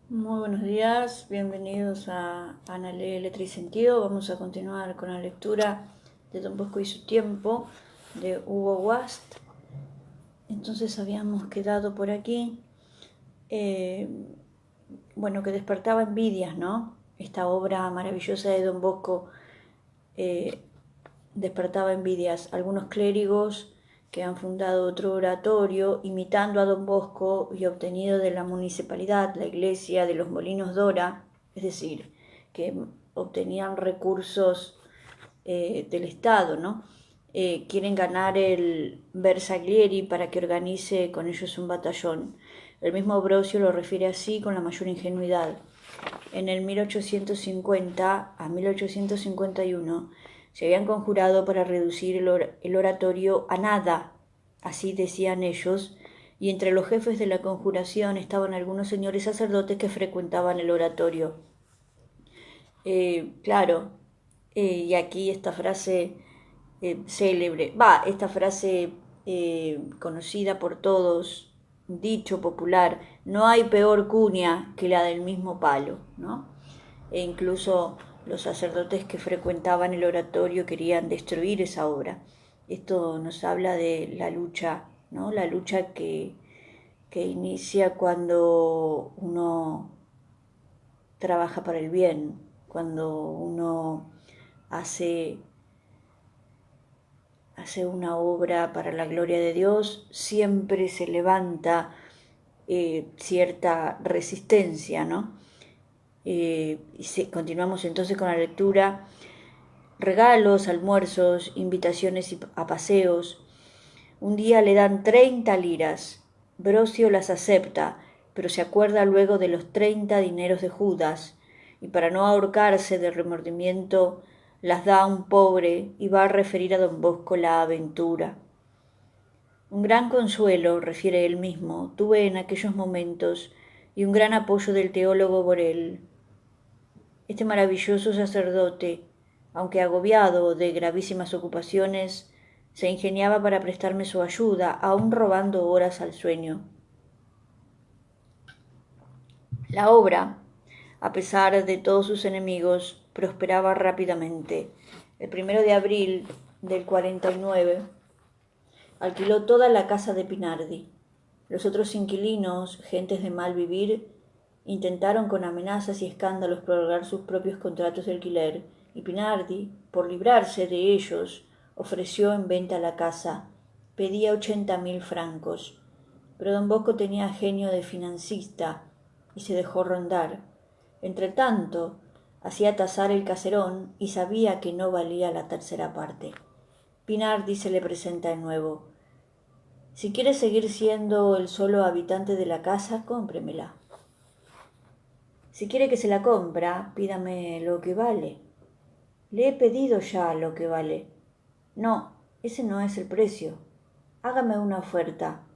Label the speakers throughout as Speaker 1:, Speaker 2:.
Speaker 1: Muy buenos días, bienvenidos a Ana lee Letra y Sentido. Vamos a continuar con la lectura de Don Bosco y su tiempo de Hugo Wast. Entonces habíamos quedado por aquí, eh, que despertaba envidias, ¿no? Esta obra maravillosa de Don Bosco eh, despertaba envidias. Algunos clérigos que han fundado otro oratorio imitando a Don Bosco y obtenido de la municipalidad, la iglesia de los Molinos Dora, es decir, que obtenían recursos del Estado, ¿no? Quieren ganar el Bersaglieri para que organice con ellos un batallón. El mismo Brosio lo refiere así con la mayor ingenuidad. En el 1850 a 1851 se habían conjurado para reducir el oratorio a nada, así decían ellos, y entre los jefes de la conjuración estaban algunos señores sacerdotes que frecuentaban el oratorio. Claro, y aquí esta frase célebre, esta frase conocida por todos, dicho popular, no hay peor cuña que la del mismo palo, ¿no? E incluso los sacerdotes que frecuentaban el oratorio querían destruir esa obra. Esto nos habla de la lucha, ¿no? La lucha que inicia cuando uno trabaja para el bien, cuando uno hace, hace una obra para la gloria de Dios, siempre se levanta cierta resistencia, ¿no? Continuamos entonces con la lectura. Regalos, almuerzos, invitaciones a paseos. Un día le dan 30 liras. Brosio las acepta, pero se acuerda luego de los 30 dineros de Judas, y para no ahorcarse de remordimiento las da a un pobre y va a referir a don Bosco la aventura. Un gran consuelo, refiere él mismo, tuve en aquellos momentos y un gran apoyo del teólogo Borel. Este maravilloso sacerdote, aunque agobiado de gravísimas ocupaciones, se ingeniaba para prestarme su ayuda, aun robando horas al sueño. La obra, a pesar de todos sus enemigos, prosperaba rápidamente. El 1 de abril del 49 alquiló toda la casa de Pinardi. Los otros inquilinos, gentes de mal vivir, intentaron con amenazas y escándalos prorrogar sus propios contratos de alquiler, y Pinardi, por librarse de ellos, ofreció en venta la casa. Pedía 80.000 francos. Pero don Bosco tenía genio de financista y se dejó rondar. Entretanto, hacía tasar el caserón y sabía que no valía la tercera parte. Pinardi se le presenta de nuevo. Si quiere seguir siendo el solo habitante de la casa, cómpremela. Si quiere que se la compra, pídame lo que vale. Le he pedido ya lo que vale. No, ese no es el precio. Hágame una oferta.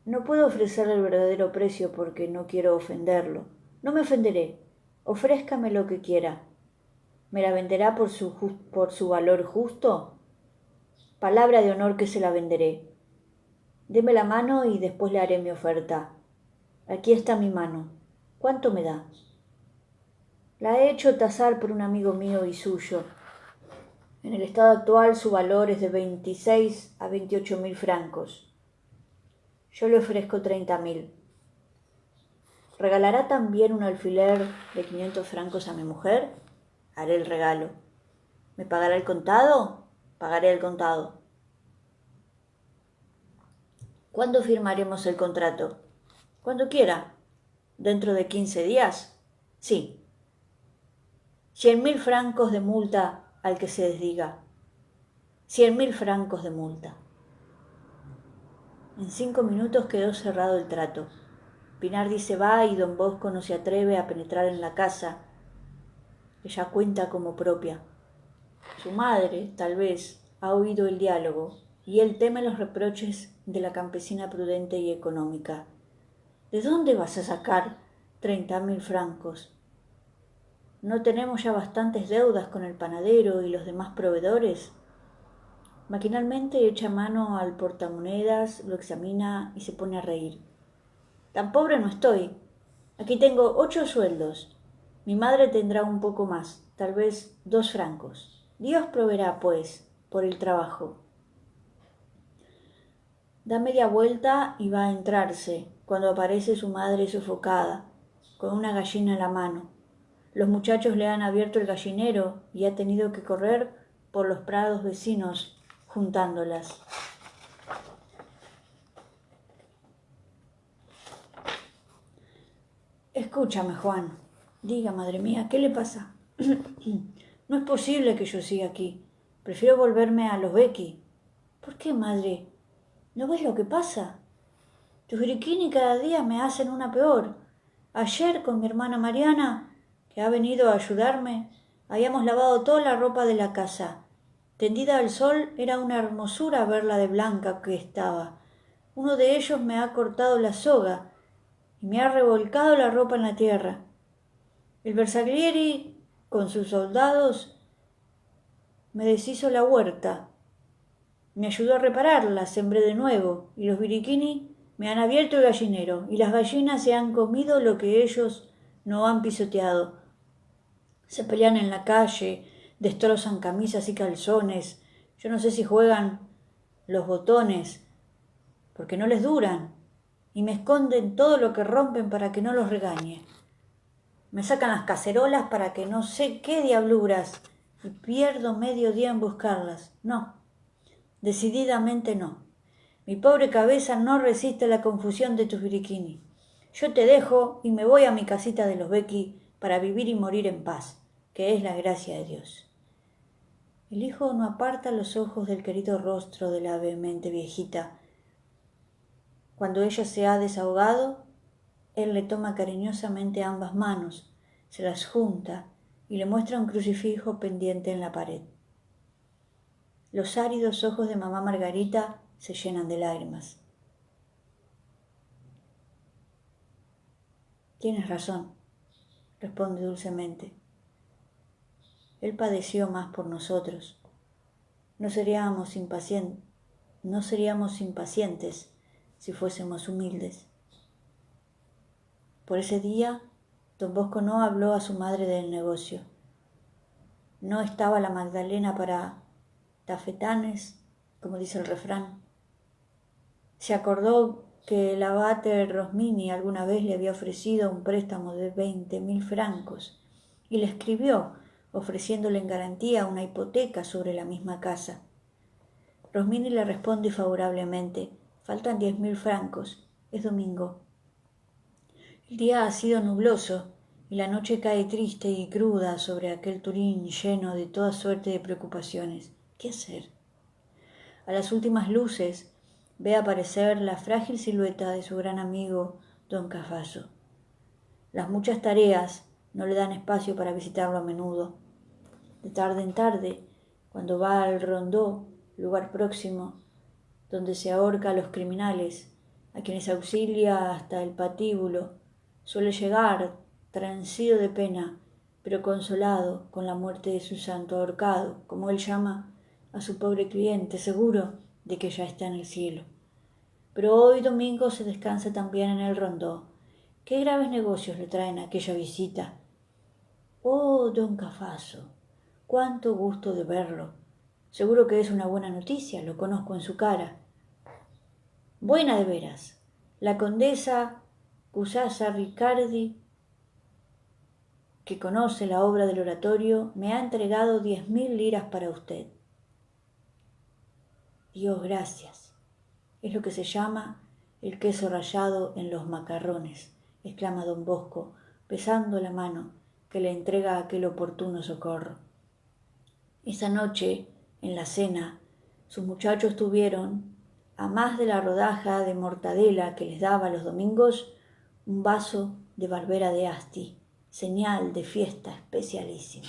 Speaker 1: No puedo ofrecerle el verdadero precio porque no quiero ofenderlo. No me ofenderé. Ofrézcame lo que quiera. ¿Me la venderá por su valor justo? Palabra de honor que se la venderé. Deme la mano y después le haré mi oferta. Aquí está mi mano. ¿Cuánto me da? La he hecho tasar por un amigo mío y suyo. En el estado actual su valor es de 26 a 28.000 francos. Yo le ofrezco 30.000. ¿Regalará también un alfiler de 500 francos a mi mujer? Haré el regalo. ¿Me pagará el contado? Pagaré el contado. ¿Cuándo firmaremos el contrato? Cuando quiera. ¿Dentro de 15 días? Sí. 100.000 francos de multa al que se desdiga. 100.000 francos de multa. En 5 minutos quedó cerrado el trato. Pinardi se va y don Bosco no se atreve a penetrar en la casa. Ella cuenta como propia. Su madre, tal vez, ha oído el diálogo y él teme los reproches de la campesina prudente y económica. ¿De dónde vas a sacar 30.000 francos? ¿No tenemos ya bastantes deudas con el panadero y los demás proveedores? Maquinalmente echa mano al portamonedas, lo examina y se pone a reír. Tan pobre no estoy. Aquí tengo 8 sueldos. Mi madre tendrá un poco más, tal vez 2 francos. Dios proveerá, pues, por el trabajo. Da media vuelta y va a entrarse, cuando aparece su madre sofocada, con una gallina en la mano. Los muchachos le han abierto el gallinero y ha tenido que correr por los prados vecinos juntándolas. Escúchame, Juan. Diga, madre mía, ¿qué le pasa? No es posible que yo siga aquí. Prefiero volverme a los Becky. ¿Por qué, madre? ¿No ves lo que pasa? Tus bikini cada día me hacen una peor. Ayer con mi hermana Mariana, que ha venido a ayudarme, habíamos lavado toda la ropa de la casa. Tendida al sol era una hermosura verla de blanca que estaba. Uno de ellos me ha cortado la soga y me ha revolcado la ropa en la tierra. El Bersaglieri, con sus soldados, me deshizo la huerta. Me ayudó a repararla, sembré de nuevo, y los biriquini me han abierto el gallinero, y las gallinas se han comido lo que ellos no han pisoteado. Se pelean en la calle, destrozan camisas y calzones. Yo no sé si juegan los botones, porque no les duran, y me esconden todo lo que rompen para que no los regañe. Me sacan las cacerolas para que no sé qué diabluras, y pierdo medio día en buscarlas. No, decididamente no. Mi pobre cabeza no resiste la confusión de tus biriquini. Yo te dejo y me voy a mi casita de los Becky para vivir y morir en paz, que es la gracia de Dios. El hijo no aparta los ojos del querido rostro de la vehemente viejita. Cuando ella se ha desahogado, él le toma cariñosamente ambas manos, se las junta y le muestra un crucifijo pendiente en la pared. Los áridos ojos de mamá Margarita se llenan de lágrimas. Tienes razón, responde dulcemente. Él padeció más por nosotros. No seríamos impacientes si fuésemos humildes. Por ese día, don Bosco no habló a su madre del negocio. No estaba la Magdalena para tafetanes, como dice el refrán. Se acordó que el abate Rosmini alguna vez le había ofrecido un préstamo de 20.000 francos y le escribió ofreciéndole en garantía una hipoteca sobre la misma casa. Rosmini le responde favorablemente: faltan 10.000 francos, es domingo. El día ha sido nubloso y la noche cae triste y cruda sobre aquel Turín lleno de toda suerte de preocupaciones. ¿Qué hacer? A las últimas luces ve aparecer la frágil silueta de su gran amigo don Cafaso. Las muchas tareas no le dan espacio para visitarlo a menudo. De tarde en tarde, cuando va al Rondó, lugar próximo, donde se ahorca a los criminales, a quienes auxilia hasta el patíbulo, suele llegar, transido de pena, pero consolado con la muerte de su santo ahorcado, como él llama a su pobre cliente, seguro de que ya está en el cielo. Pero hoy domingo se descansa también en el Rondó. ¿Qué graves negocios le traen aquella visita? Oh, don Cafaso, cuánto gusto de verlo. Seguro que es una buena noticia, lo conozco en su cara. Buena de veras. La condesa Cusasa Riccardi, que conoce la obra del oratorio, me ha entregado 10.000 liras para usted. Dios gracias. Es lo que se llama el queso rallado en los macarrones, exclama don Bosco, besando la mano que le entrega aquel oportuno socorro. Esa noche, en la cena, sus muchachos tuvieron, a más de la rodaja de mortadela que les daba los domingos, un vaso de barbera de Asti, señal de fiesta especialísima.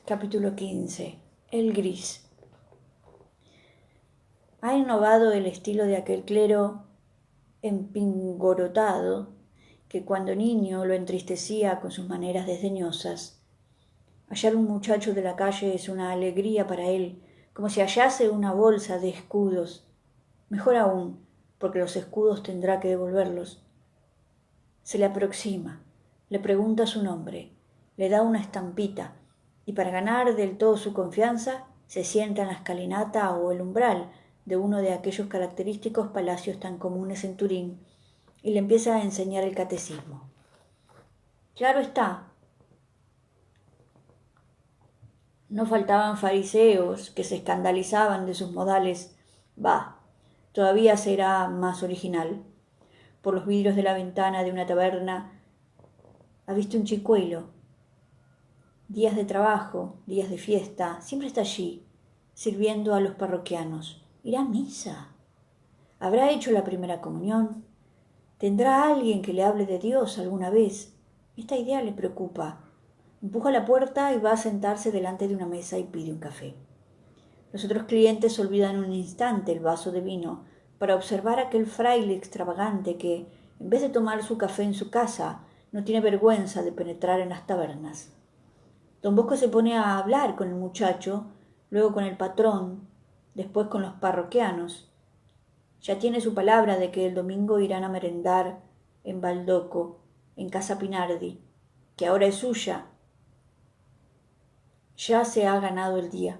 Speaker 1: Capítulo 15. El gris. Ha innovado el estilo de aquel clero empingorotado que cuando niño lo entristecía con sus maneras desdeñosas. Hallar un muchacho de la calle es una alegría para él, como si hallase una bolsa de escudos. Mejor aún, porque los escudos tendrá que devolverlos. Se le aproxima, le pregunta su nombre, le da una estampita, y para ganar del todo su confianza, se sienta en la escalinata o el umbral de uno de aquellos característicos palacios tan comunes en Turín, y le empieza a enseñar el catecismo. Claro está, no faltaban fariseos que se escandalizaban de sus modales. Bah, todavía será más original. Por los vidrios de la ventana de una taberna ha visto un chicuelo. Días de trabajo, días de fiesta, siempre está allí, sirviendo a los parroquianos. ¿Irá a misa? ¿Habrá hecho la primera comunión? ¿Tendrá alguien que le hable de Dios alguna vez? Esta idea le preocupa. Empuja la puerta y va a sentarse delante de una mesa y pide un café. Los otros clientes olvidan un instante el vaso de vino para observar a aquel fraile extravagante que, en vez de tomar su café en su casa, no tiene vergüenza de penetrar en las tabernas. Don Bosco se pone a hablar con el muchacho, luego con el patrón, después con los parroquianos. Ya tiene su palabra de que el domingo irán a merendar en Baldoco, en casa Pinardi, que ahora es suya. Ya se ha ganado el día.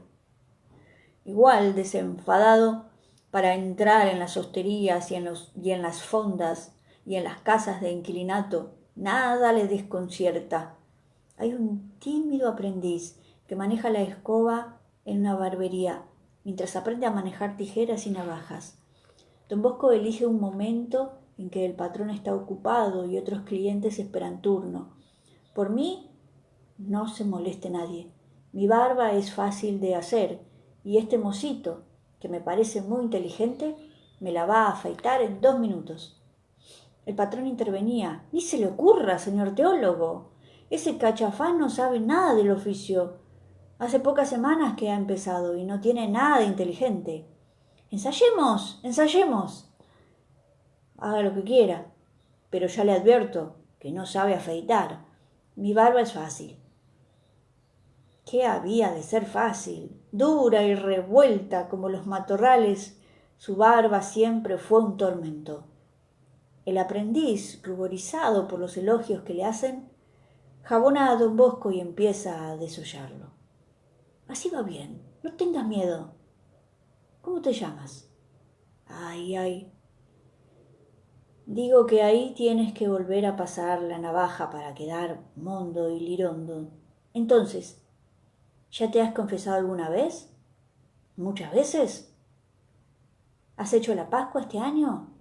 Speaker 1: Igual desenfadado para entrar en las hosterías y en las fondas y en las casas de inquilinato, nada le desconcierta. Hay un tímido aprendiz que maneja la escoba en una barbería, mientras aprende a manejar tijeras y navajas. Don Bosco elige un momento en que el patrón está ocupado y otros clientes esperan turno. Por mí, no se moleste nadie. Mi barba es fácil de hacer y este mocito, que me parece muy inteligente, me la va a afeitar en 2 minutos. El patrón intervenía. Ni se le ocurra, señor teólogo. Ese cachafán no sabe nada del oficio. Hace pocas semanas que ha empezado y no tiene nada de inteligente. Ensayemos, ensayemos. Haga lo que quiera, pero ya le advierto que no sabe afeitar. Mi barba es fácil. ¿Qué había de ser fácil? Dura y revuelta como los matorrales, su barba siempre fue un tormento. El aprendiz, ruborizado por los elogios que le hacen, jabona a don Bosco y empieza a desollarlo. Así va bien, no tengas miedo. ¿Cómo te llamas? Ay, ay. Digo que ahí tienes que volver a pasar la navaja para quedar mondo y lirondo. Entonces, ¿ya te has confesado alguna vez? ¿Muchas veces? ¿Has hecho la Pascua este año?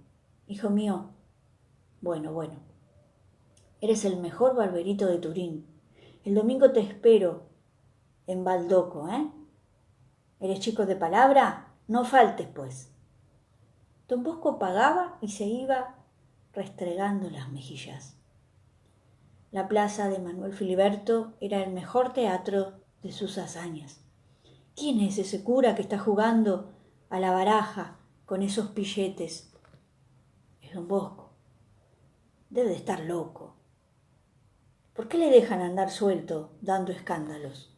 Speaker 1: Hijo mío, bueno. Eres el mejor barberito de Turín. El domingo te espero en Baldoco, ¿eh? ¿Eres chico de palabra? No faltes, pues. Don Bosco pagaba y se iba restregando las mejillas. La plaza de Manuel Filiberto era el mejor teatro de sus hazañas. ¿Quién es ese cura que está jugando a la baraja con esos pilletes? Es don Bosco. Debe de estar loco. ¿Por qué le dejan andar suelto, dando escándalos?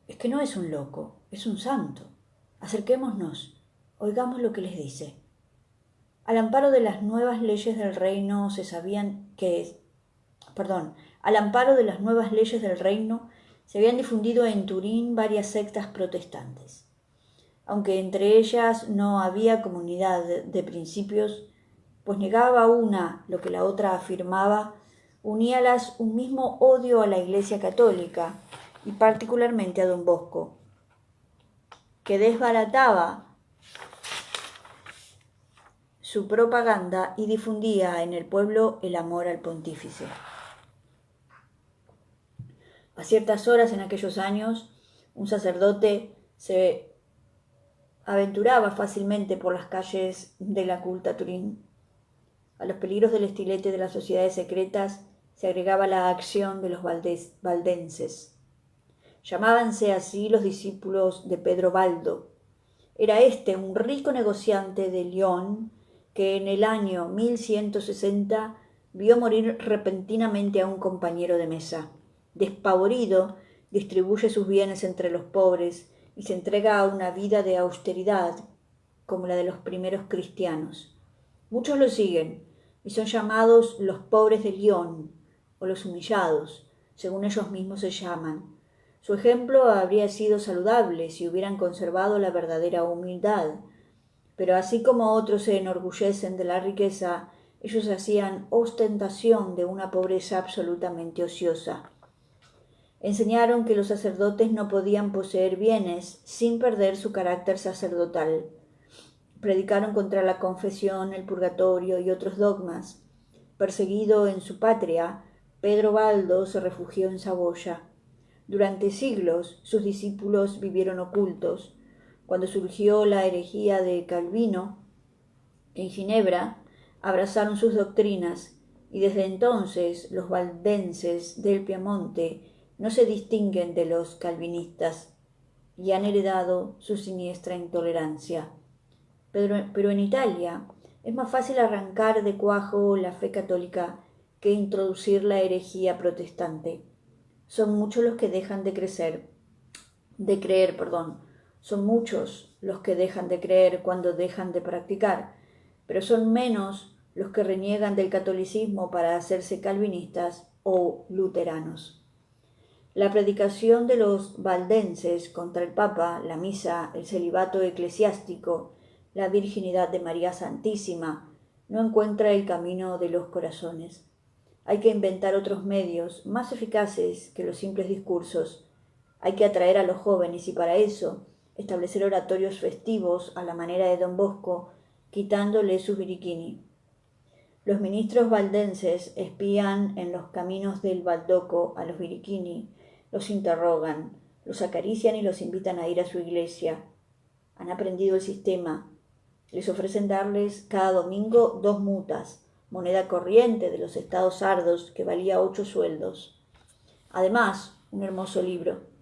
Speaker 1: Es que no es un loco, es un santo. Acerquémonos, oigamos lo que les dice. Al amparo de las nuevas leyes del reino al amparo de las nuevas leyes del reino se habían difundido en Turín varias sectas protestantes. Aunque entre ellas no había comunidad de principios, pues negaba una lo que la otra afirmaba, uníalas un mismo odio a la Iglesia católica y particularmente a don Bosco, que desbarataba su propaganda y difundía en el pueblo el amor al pontífice. A ciertas horas en aquellos años, un sacerdote se aventuraba fácilmente por las calles de la culta Turín. A los peligros del estilete de las sociedades secretas se agregaba la acción de los valdenses. Llamábanse así los discípulos de Pedro Baldo. Era este un rico negociante de Lyon que en el año 1160 vio morir repentinamente a un compañero de mesa. Despavorido, distribuye sus bienes entre los pobres y se entrega a una vida de austeridad como la de los primeros cristianos. Muchos lo siguen y son llamados los pobres de Lyon o los humillados, según ellos mismos se llaman. Su ejemplo habría sido saludable si hubieran conservado la verdadera humildad, pero así como otros se enorgullecen de la riqueza, ellos hacían ostentación de una pobreza absolutamente ociosa. Enseñaron que los sacerdotes no podían poseer bienes sin perder su carácter sacerdotal. Predicaron contra la confesión, el purgatorio y otros dogmas. Perseguido en su patria, Pedro Baldo se refugió en Saboya. Durante siglos sus discípulos vivieron ocultos. Cuando surgió la herejía de Calvino en Ginebra, abrazaron sus doctrinas y desde entonces los valdenses del Piamonte no se distinguen de los calvinistas y han heredado su siniestra intolerancia. Pero en Italia es más fácil arrancar de cuajo la fe católica que introducir la herejía protestante. Son muchos los que dejan de creer. Son muchos los que dejan de creer cuando dejan de practicar, pero son menos los que reniegan del catolicismo para hacerse calvinistas o luteranos. La predicación de los valdenses contra el Papa, la misa, el celibato eclesiástico, la virginidad de María Santísima, no encuentra el camino de los corazones. Hay que inventar otros medios más eficaces que los simples discursos. Hay que atraer a los jóvenes y para eso establecer oratorios festivos a la manera de Don Bosco, quitándole sus biriquini. Los ministros valdenses espían en los caminos del Baldoco a los biriquini, los interrogan, los acarician y los invitan a ir a su iglesia. Han aprendido el sistema. Les ofrecen darles cada domingo 2 mutas, moneda corriente de los estados sardos que valía 8 sueldos. Además, un hermoso libro.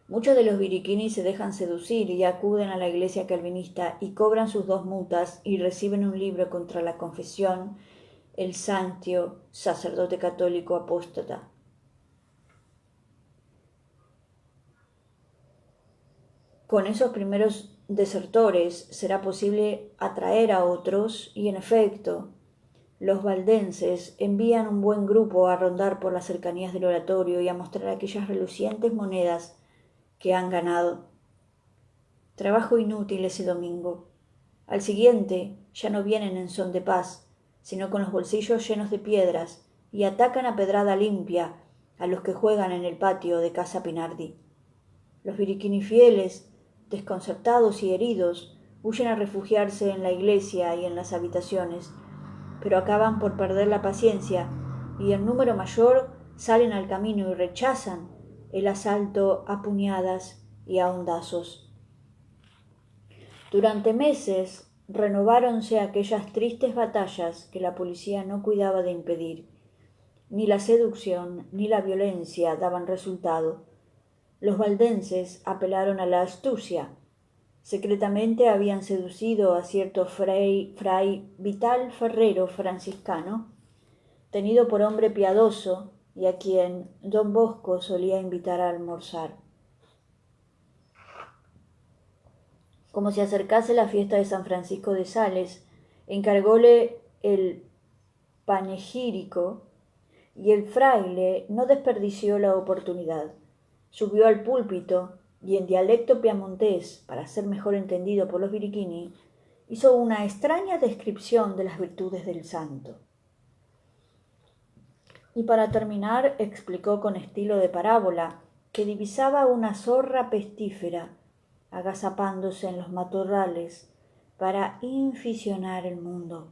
Speaker 1: Muchos de los biriquini se dejan seducir y acuden a la iglesia calvinista y cobran sus 2 mutas y reciben un libro contra la confesión, el Santio, sacerdote católico apóstata. Con esos primeros desertores será posible atraer a otros y, en efecto, los valdenses envían un buen grupo a rondar por las cercanías del oratorio y a mostrar aquellas relucientes monedas que han ganado. Trabajo inútil ese domingo. Al siguiente ya no vienen en son de paz, sino con los bolsillos llenos de piedras y atacan a pedrada limpia a los que juegan en el patio de Casa Pinardi. Los biriquini fieles, desconcertados y heridos, huyen a refugiarse en la iglesia y en las habitaciones, pero acaban por perder la paciencia y en número mayor salen al camino y rechazan el asalto a puñadas y a hondazos. Durante meses renováronse aquellas tristes batallas que la policía no cuidaba de impedir. Ni la seducción ni la violencia daban resultado. Los valdenses apelaron a la astucia. Secretamente habían seducido a cierto fray Vital Ferrero franciscano, tenido por hombre piadoso y a quien Don Bosco solía invitar a almorzar. Como se acercase la fiesta de San Francisco de Sales, encargóle el panegírico y el fraile no desperdició la oportunidad. Subió al púlpito y en dialecto piamontés, para ser mejor entendido por los biriquini, hizo una extraña descripción de las virtudes del santo. Y para terminar explicó con estilo de parábola que divisaba una zorra pestífera agazapándose en los matorrales para inficionar el mundo.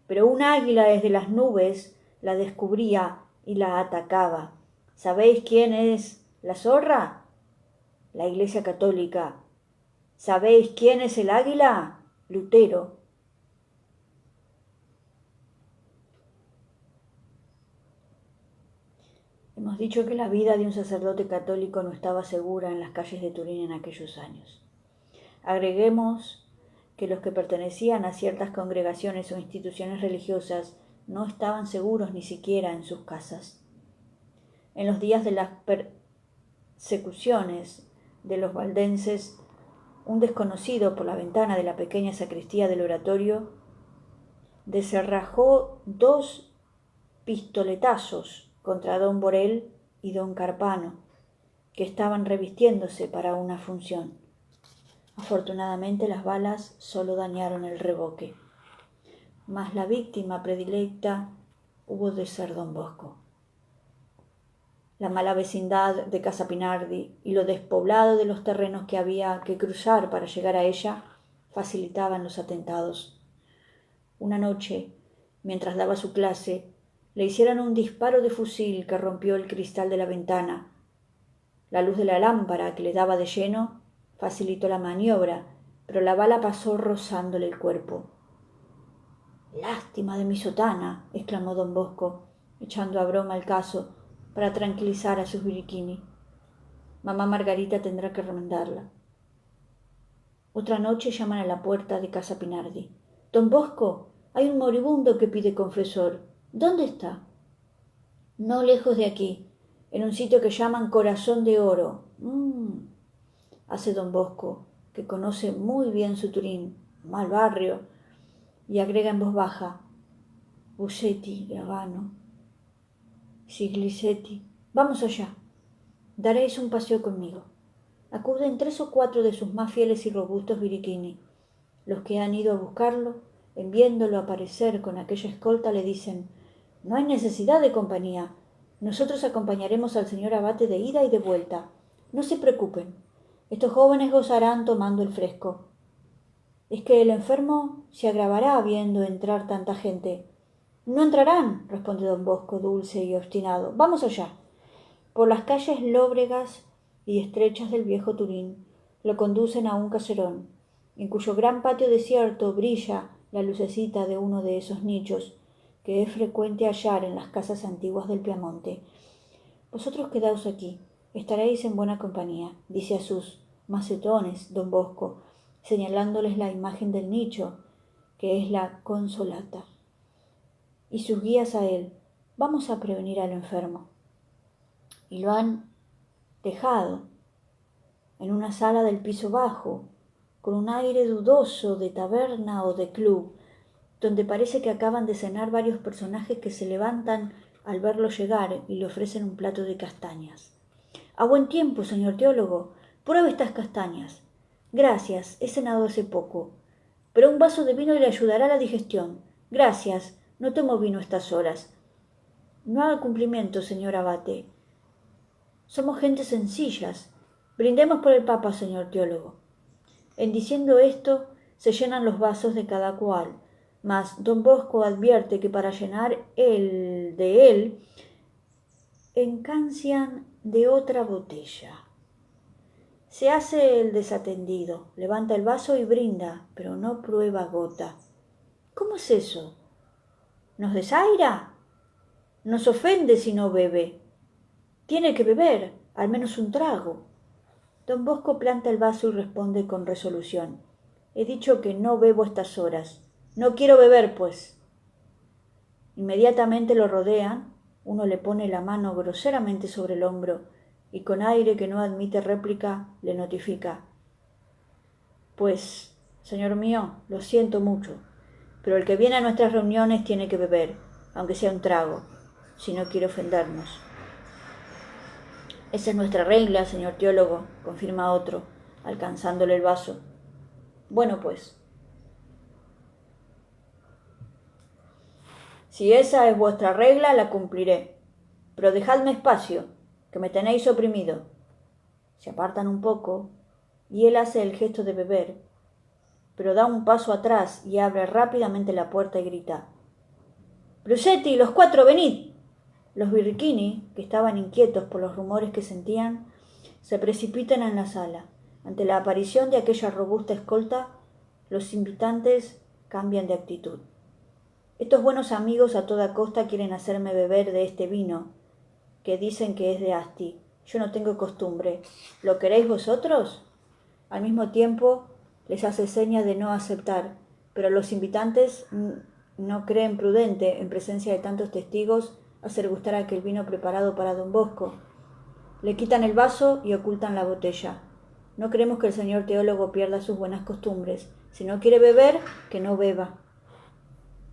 Speaker 1: Pero un águila desde las nubes la descubría y la atacaba. ¿Sabéis quién es la zorra? La Iglesia Católica. ¿Sabéis quién es el águila? Lutero. Hemos dicho que la vida de un sacerdote católico no estaba segura en las calles de Turín en aquellos años. Agreguemos que los que pertenecían a ciertas congregaciones o instituciones religiosas no estaban seguros ni siquiera en sus casas. En los días de las persecuciones de los valdenses, un desconocido por la ventana de la pequeña sacristía del oratorio deserrajó 2 pistoletazos contra don Borel y don Carpano, que estaban revistiéndose para una función. Afortunadamente las balas solo dañaron el reboque, mas la víctima predilecta hubo de ser don Bosco. La mala vecindad de Casa Pinardi y lo despoblado de los terrenos que había que cruzar para llegar a ella facilitaban los atentados. Una noche, mientras daba su clase, le hicieron un disparo de fusil que rompió el cristal de la ventana. La luz de la lámpara que le daba de lleno facilitó la maniobra, pero la bala pasó rozándole el cuerpo. «Lástima de mi sotana», exclamó don Bosco, echando a broma el caso para tranquilizar a sus biriquini. Mamá Margarita tendrá que remendarla. Otra noche llaman a la puerta de Casa Pinardi. «Don Bosco, hay un moribundo que pide confesor. ¿Dónde está?» «No lejos de aquí, en un sitio que llaman Corazón de Oro». Hace don Bosco, que conoce muy bien su Turín, mal barrio, y agrega en voz baja: «Busetti, Gravano, Siglisetti, vamos allá. Daréis un paseo conmigo». Acuden 3 o 4 de sus más fieles y robustos biriquini. Los que han ido a buscarlo, en viéndolo aparecer con aquella escolta, le dicen: «No hay necesidad de compañía. Nosotros acompañaremos al señor abate de ida y de vuelta. No se preocupen. Estos jóvenes gozarán tomando el fresco». «Es que el enfermo se agravará viendo entrar tanta gente». «No entrarán», responde don Bosco, dulce y obstinado. «Vamos allá». Por las calles lóbregas y estrechas del viejo Turín lo conducen a un caserón, en cuyo gran patio desierto brilla la lucecita de uno de esos nichos que es frecuente hallar en las casas antiguas del Piamonte. «Vosotros quedaos aquí, estaréis en buena compañía», dice a sus macetones don Bosco, señalándoles la imagen del nicho, que es la Consolata, y sus guías a él: «Vamos a prevenir al enfermo». Y lo han dejado en una sala del piso bajo, con un aire dudoso de taberna o de club, donde parece que acaban de cenar varios personajes que se levantan al verlo llegar y le ofrecen un plato de castañas. «A buen tiempo, señor teólogo, pruebe estas castañas». «Gracias, he cenado hace poco». «Pero un vaso de vino le ayudará a la digestión». «Gracias, no tomo vino a estas horas». «No haga cumplimiento, señor abate. Somos gente sencillas. Brindemos por el Papa, señor teólogo». En diciendo esto, se llenan los vasos de cada cual, mas don Bosco advierte que para llenar el de él, encancian de otra botella. Se hace el desatendido, levanta el vaso y brinda, pero no prueba gota. «¿Cómo es eso? ¿Nos desaira? Nos ofende si no bebe. Tiene que beber, al menos un trago». Don Bosco planta el vaso y responde con resolución: «He dicho que no bebo a estas horas. No quiero beber, pues». Inmediatamente lo rodean, uno le pone la mano groseramente sobre el hombro y con aire que no admite réplica le notifica: «Pues, señor mío, lo siento mucho, pero el que viene a nuestras reuniones tiene que beber, aunque sea un trago, si no quiere ofendernos». «Esa es nuestra regla, señor teólogo», confirma otro, alcanzándole el vaso. «Bueno, pues, si esa es vuestra regla, la cumpliré. Pero dejadme espacio, que me tenéis oprimido». Se apartan un poco, y él hace el gesto de beber, pero da un paso atrás y abre rápidamente la puerta y grita: «Brusetti, los 4, venid». Los biriquini, que estaban inquietos por los rumores que sentían, se precipitan en la sala. Ante la aparición de aquella robusta escolta, los invitantes cambian de actitud. «Estos buenos amigos a toda costa quieren hacerme beber de este vino, que dicen que es de Asti. Yo no tengo costumbre. ¿Lo queréis vosotros?». Al mismo tiempo les hace seña de no aceptar, pero los invitantes no creen prudente, en presencia de tantos testigos, hacer gustar aquel vino preparado para don Bosco. Le quitan el vaso y ocultan la botella. No queremos que el señor teólogo pierda sus buenas costumbres. Si no quiere beber, que no beba.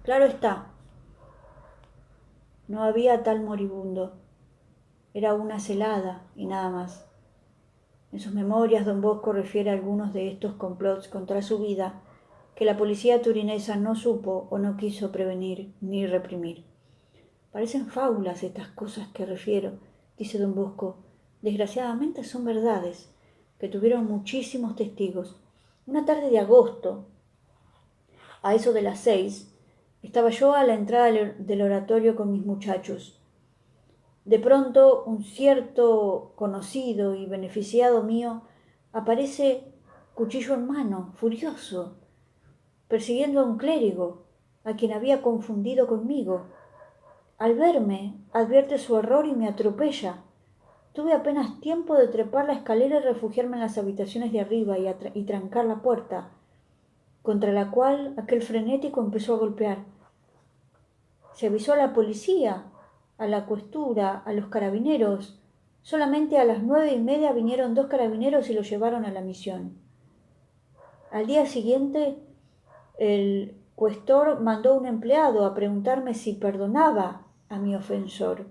Speaker 1: Claro está, no había tal moribundo. Era una celada y nada más. En sus memorias, don Bosco refiere a algunos de estos complots contra su vida que la policía turinesa no supo o no quiso prevenir ni reprimir. Parecen fábulas estas cosas que refiero, dice don Bosco. Desgraciadamente son verdades, que tuvieron muchísimos testigos. Una tarde de agosto, a eso de las 6, estaba yo a la entrada del oratorio con mis muchachos. De pronto, un cierto conocido y beneficiado mío aparece cuchillo en mano, furioso, persiguiendo a un clérigo, a quien había confundido conmigo. Al verme, advierte su error y me atropella. Tuve apenas tiempo de trepar la escalera y refugiarme en las habitaciones de arriba y trancar la puerta, contra la cual aquel frenético empezó a golpear. Se avisó a la policía, a la cuestura, a los carabineros. Solamente a las 9:30 vinieron 2 carabineros y lo llevaron a la misión. Al día siguiente, el cuestor mandó un empleado a preguntarme si perdonaba a mi ofensor.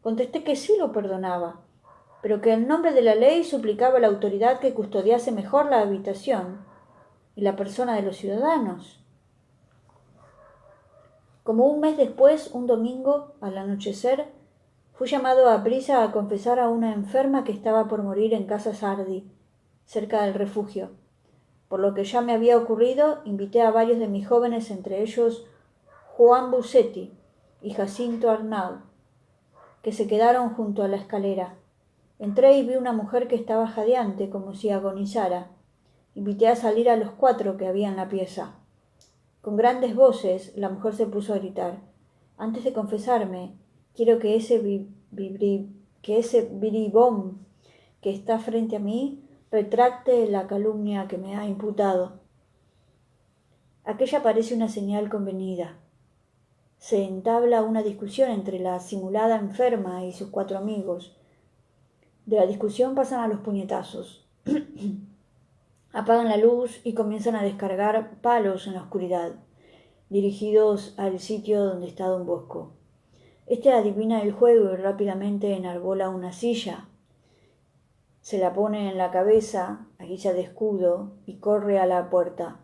Speaker 1: Contesté que sí lo perdonaba, pero que en nombre de la ley suplicaba a la autoridad que custodiase mejor la habitación y la persona de los ciudadanos. Como un mes después, un domingo, al anochecer, fui llamado a prisa a confesar a una enferma que estaba por morir en casa Sardi, cerca del refugio. Por lo que ya me había ocurrido, invité a varios de mis jóvenes, entre ellos Juan Busetti y Jacinto Arnau, que se quedaron junto a la escalera. Entré y vi una mujer que estaba jadeante, como si agonizara. Invité a salir a los 4 que había en la pieza. Con grandes voces, la mujer se puso a gritar: «Antes de confesarme, quiero que ese bribón que está frente a mí retracte la calumnia que me ha imputado». Aquella parece una señal convenida. Se entabla una discusión entre la simulada enferma y sus 4 amigos. De la discusión pasan a los puñetazos. Apagan la luz y comienzan a descargar palos en la oscuridad, dirigidos al sitio donde está don Bosco. Este adivina el juego y rápidamente enarbola una silla, se la pone en la cabeza a guisa de escudo y corre a la puerta.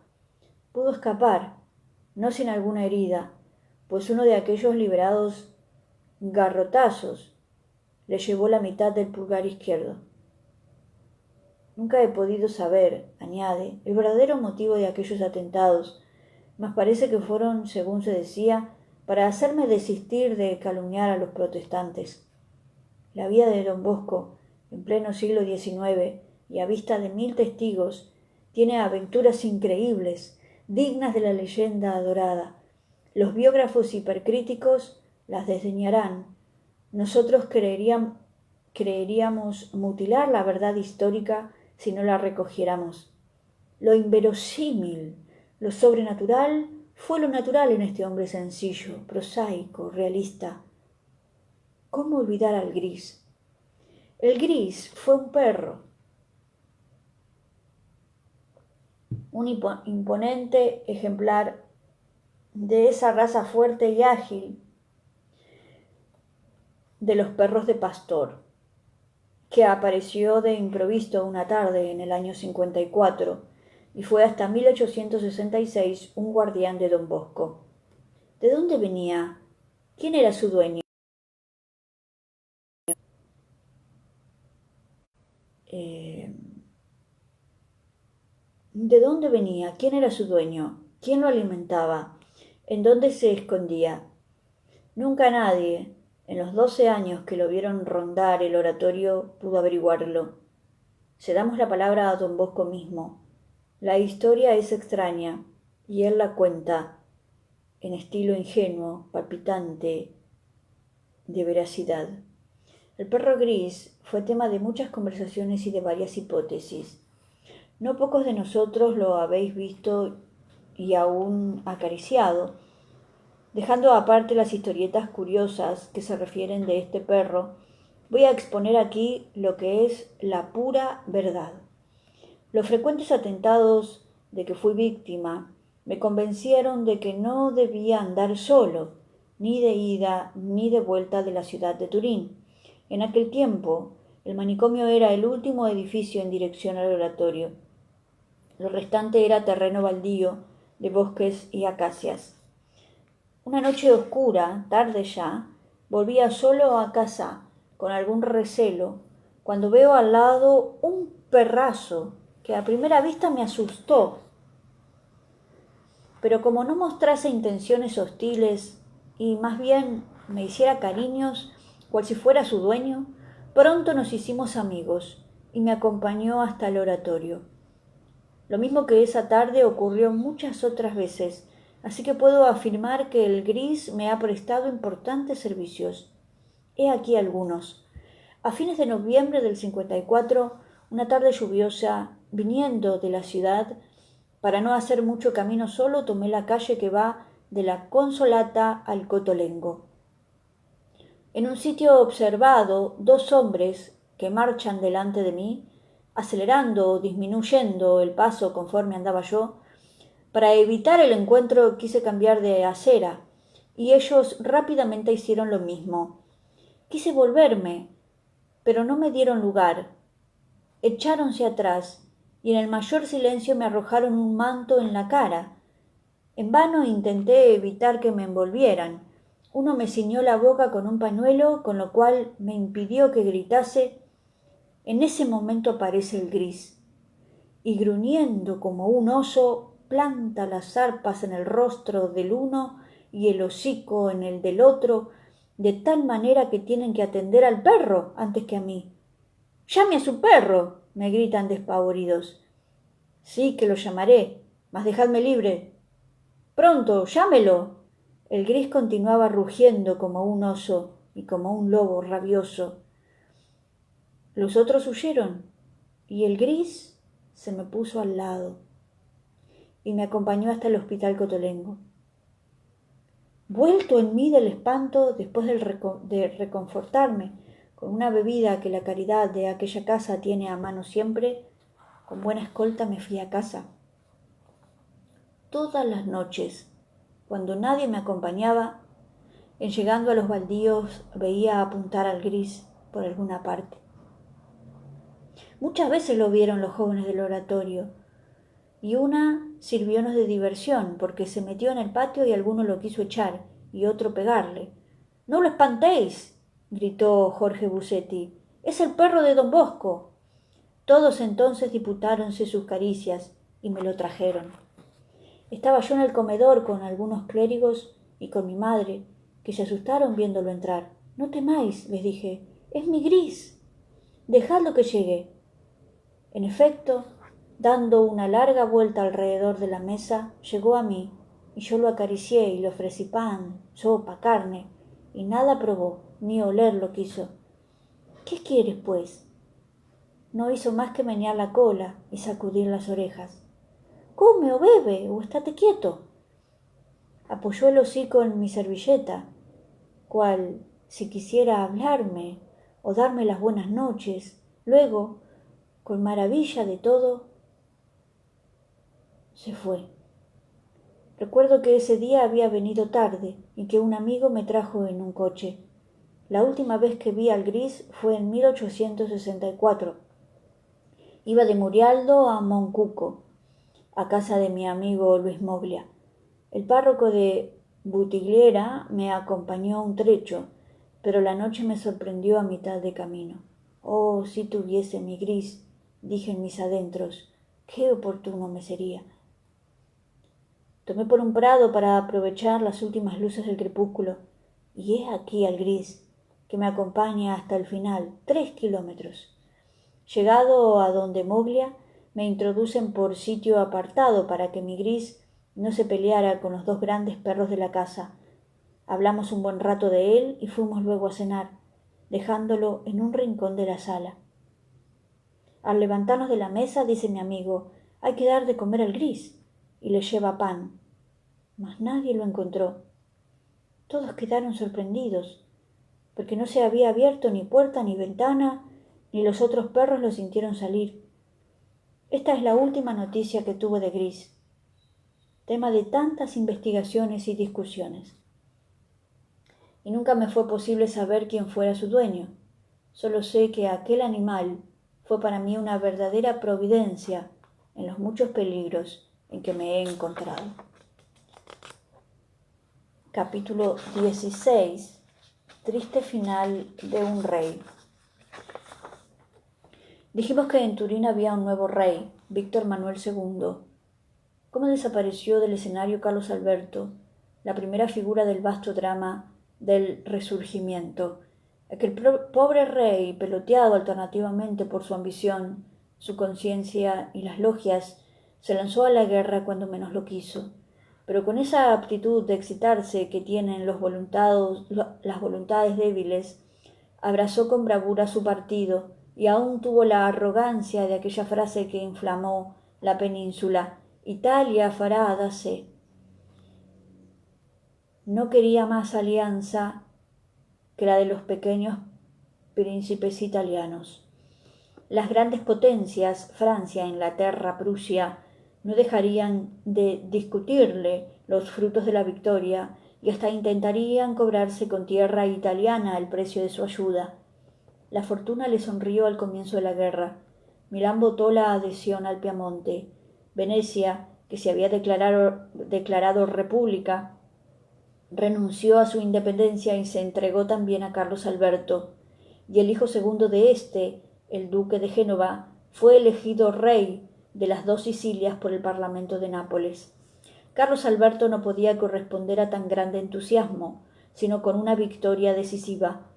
Speaker 1: Pudo escapar, no sin alguna herida, pues uno de aquellos liberados garrotazos le llevó la mitad del pulgar izquierdo. Nunca he podido saber, añade, el verdadero motivo de aquellos atentados, mas parece que fueron, según se decía, para hacerme desistir de calumniar a los protestantes. La vida de don Bosco, en pleno siglo XIX y a vista de 1000 testigos, tiene aventuras increíbles, dignas de la leyenda adorada. Los biógrafos hipercríticos las desdeñarán. Nosotros creeríamos mutilar la verdad histórica si no la recogiéramos. Lo inverosímil, lo sobrenatural, fue lo natural en este hombre sencillo, prosaico, realista. ¿Cómo olvidar al Gris? El Gris fue un perro, un imponente ejemplar de esa raza fuerte y ágil de los perros de pastor, que apareció de improviso una tarde en el año 54 y fue hasta 1866 un guardián de don Bosco. ¿De dónde venía? ¿Quién era su dueño? ¿De dónde venía? ¿Quién era su dueño? ¿Quién lo alimentaba? ¿En dónde se escondía? Nunca nadie, en los 12 años que lo vieron rondar el oratorio, pudo averiguarlo. Se damos la palabra a don Bosco mismo. La historia es extraña, y él la cuenta en estilo ingenuo, palpitante, de veracidad. El perro gris fue tema de muchas conversaciones y de varias hipótesis. No pocos de nosotros lo habéis visto y aún acariciado, dejando aparte las historietas curiosas que se refieren de este perro, voy a exponer aquí lo que es la pura verdad. Los frecuentes atentados de que fui víctima me convencieron de que no debía andar solo, ni de ida ni de vuelta de la ciudad de Turín. En aquel tiempo, el manicomio era el último edificio en dirección al oratorio. Lo restante era terreno baldío de bosques y acacias. Una noche oscura, tarde ya, volvía solo a casa, con algún recelo, cuando veo al lado un perrazo que a primera vista me asustó. Pero como no mostrase intenciones hostiles y más bien me hiciera cariños, cual si fuera su dueño, pronto nos hicimos amigos y me acompañó hasta el oratorio. Lo mismo que esa tarde ocurrió muchas otras veces, así que puedo afirmar que el gris me ha prestado importantes servicios. He aquí algunos. A fines de noviembre del 54, una tarde lluviosa, viniendo de la ciudad, para no hacer mucho camino solo, tomé la calle que va de la Consolata al Cotolengo. En un sitio observado, dos hombres que marchan delante de mí, acelerando o disminuyendo el paso conforme andaba yo. Para evitar el encuentro quise cambiar de acera, y ellos rápidamente hicieron lo mismo. Quise volverme, pero no me dieron lugar. Echáronse atrás, y en el mayor silencio me arrojaron un manto en la cara. En vano intenté evitar que me envolvieran. Uno me ciñó la boca con un pañuelo, con lo cual me impidió que gritase. En ese momento aparece el gris, y gruñendo como un oso, planta las arpas en el rostro del uno y el hocico en el del otro, de tal manera que tienen que atender al perro antes que a mí. —¡Llame a su perro! —me gritan despavoridos. —Sí que lo llamaré, mas dejadme libre. —Pronto, llámelo. El gris continuaba rugiendo como un oso y como un lobo rabioso. Los otros huyeron, y el gris se me puso al lado y me acompañó hasta el hospital Cotolengo. Vuelto en mí del espanto, después de reconfortarme con una bebida que la caridad de aquella casa tiene a mano siempre, con buena escolta me fui a casa. Todas las noches, cuando nadie me acompañaba, en llegando a los baldíos veía apuntar al gris por alguna parte. Muchas veces lo vieron los jóvenes del oratorio, y una sirviónos de diversión, porque se metió en el patio y alguno lo quiso echar, y otro pegarle. —¡No lo espantéis! —gritó Jorge Busetti—. —Es el perro de don Bosco. Todos entonces disputáronse sus caricias, y me lo trajeron. Estaba yo en el comedor con algunos clérigos y con mi madre, que se asustaron viéndolo entrar. —No temáis —les dije—, es mi gris. Dejadlo que llegue. En efecto, dando una larga vuelta alrededor de la mesa, llegó a mí, y yo lo acaricié y le ofrecí pan, sopa, carne, y nada probó, ni olerlo quiso. —¿Qué quieres, pues? No hizo más que menear la cola y sacudir las orejas. —Come o bebe, o estate quieto. Apoyó el hocico en mi servilleta, cual si quisiera hablarme o darme las buenas noches. Luego, con maravilla de todo, se fue. Recuerdo que ese día había venido tarde y que un amigo me trajo en un coche. La última vez que vi al gris fue en 1864. Iba de Murialdo a Moncuco, a casa de mi amigo Luis Moglia. El párroco de Butigliera me acompañó un trecho, pero la noche me sorprendió a mitad de camino. Oh, si tuviese mi gris, dije en mis adentros, qué oportuno me sería. Tomé por un prado para aprovechar las últimas luces del crepúsculo, y he aquí al gris, que me acompaña hasta el final, 3 kilómetros. Llegado a donde Moglia, me introducen por sitio apartado para que mi gris no se peleara con los dos grandes perros de la casa. Hablamos un buen rato de él y fuimos luego a cenar, dejándolo en un rincón de la sala. Al levantarnos de la mesa, dice mi amigo, hay que dar de comer al gris, y le lleva pan. Mas nadie lo encontró. Todos quedaron sorprendidos, porque no se había abierto ni puerta ni ventana, ni los otros perros lo sintieron salir. Esta es la última noticia que tuve de Gris, tema de tantas investigaciones y discusiones. Y nunca me fue posible saber quién fuera su dueño. Solo sé que aquel animal fue para mí una verdadera providencia en los muchos peligros en que me he encontrado. Capítulo 16. Triste final de un rey. Dijimos que en Turín había un nuevo rey, Víctor Manuel II. ¿Cómo desapareció del escenario Carlos Alberto, la primera figura del vasto drama del Resurgimiento? Aquel pobre rey, peloteado alternativamente por su ambición, su conciencia y las logias, se lanzó a la guerra cuando menos lo quiso, pero con esa aptitud de excitarse que tienen las voluntades débiles, abrazó con bravura su partido y aún tuvo la arrogancia de aquella frase que inflamó la península: Italia fará da sé. No quería más alianza que la de los pequeños príncipes italianos. Las grandes potencias, Francia, Inglaterra, Prusia, no dejarían de discutirle los frutos de la victoria y hasta intentarían cobrarse con tierra italiana el precio de su ayuda. La fortuna le sonrió al comienzo de la guerra. Milán votó la adhesión al Piamonte. Venecia, que se había declarado república, renunció a su independencia y se entregó también a Carlos Alberto, y el hijo segundo de éste, el duque de Génova, fue elegido rey de las dos Sicilias por el Parlamento de Nápoles. Carlos Alberto no podía corresponder a tan grande entusiasmo, sino con una victoria decisiva.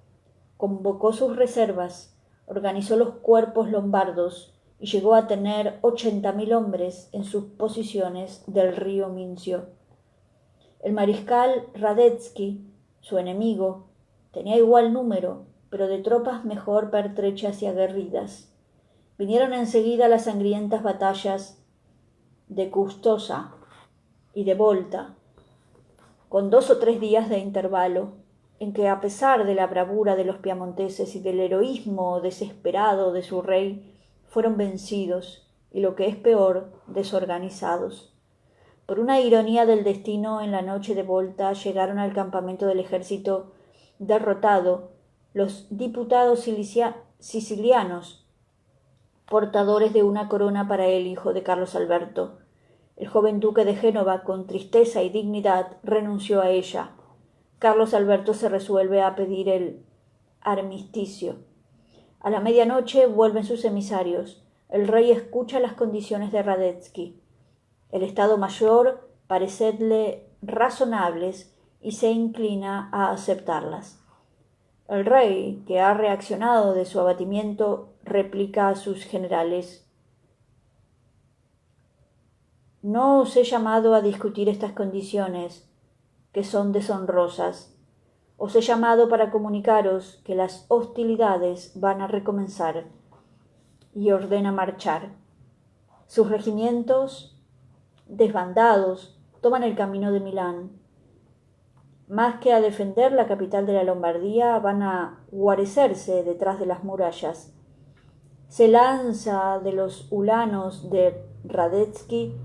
Speaker 1: Convocó sus reservas, organizó los cuerpos lombardos y llegó a tener 80.000 hombres en sus posiciones del río Mincio. El mariscal Radetzky, su enemigo, tenía igual número, pero de tropas mejor pertrechas y aguerridas. Vinieron enseguida las sangrientas batallas de Custoza y de Volta, con 2 o 3 días de intervalo, en que, a pesar de la bravura de los piamonteses y del heroísmo desesperado de su rey, fueron vencidos y, lo que es peor, desorganizados. Por una ironía del destino, en la noche de Volta llegaron al campamento del ejército derrotado los diputados sicilianos, portadores de una corona para el hijo de Carlos Alberto. El joven duque de Génova, con tristeza y dignidad, renunció a ella. Carlos Alberto se resuelve a pedir el armisticio. A la medianoche vuelven sus emisarios. El rey escucha las condiciones de Radetzky. El Estado Mayor parecerle razonables y se inclina a aceptarlas. El rey, que ha reaccionado de su abatimiento, replica a sus generales: no os he llamado a discutir estas condiciones, que son deshonrosas. Os he llamado para comunicaros que las hostilidades van a recomenzar, y ordena marchar. Sus regimientos, desbandados, toman el camino de Milán. Más que a defender la capital de la Lombardía, van a guarecerse detrás de las murallas. Se lanza de los ulanos de Radetzky,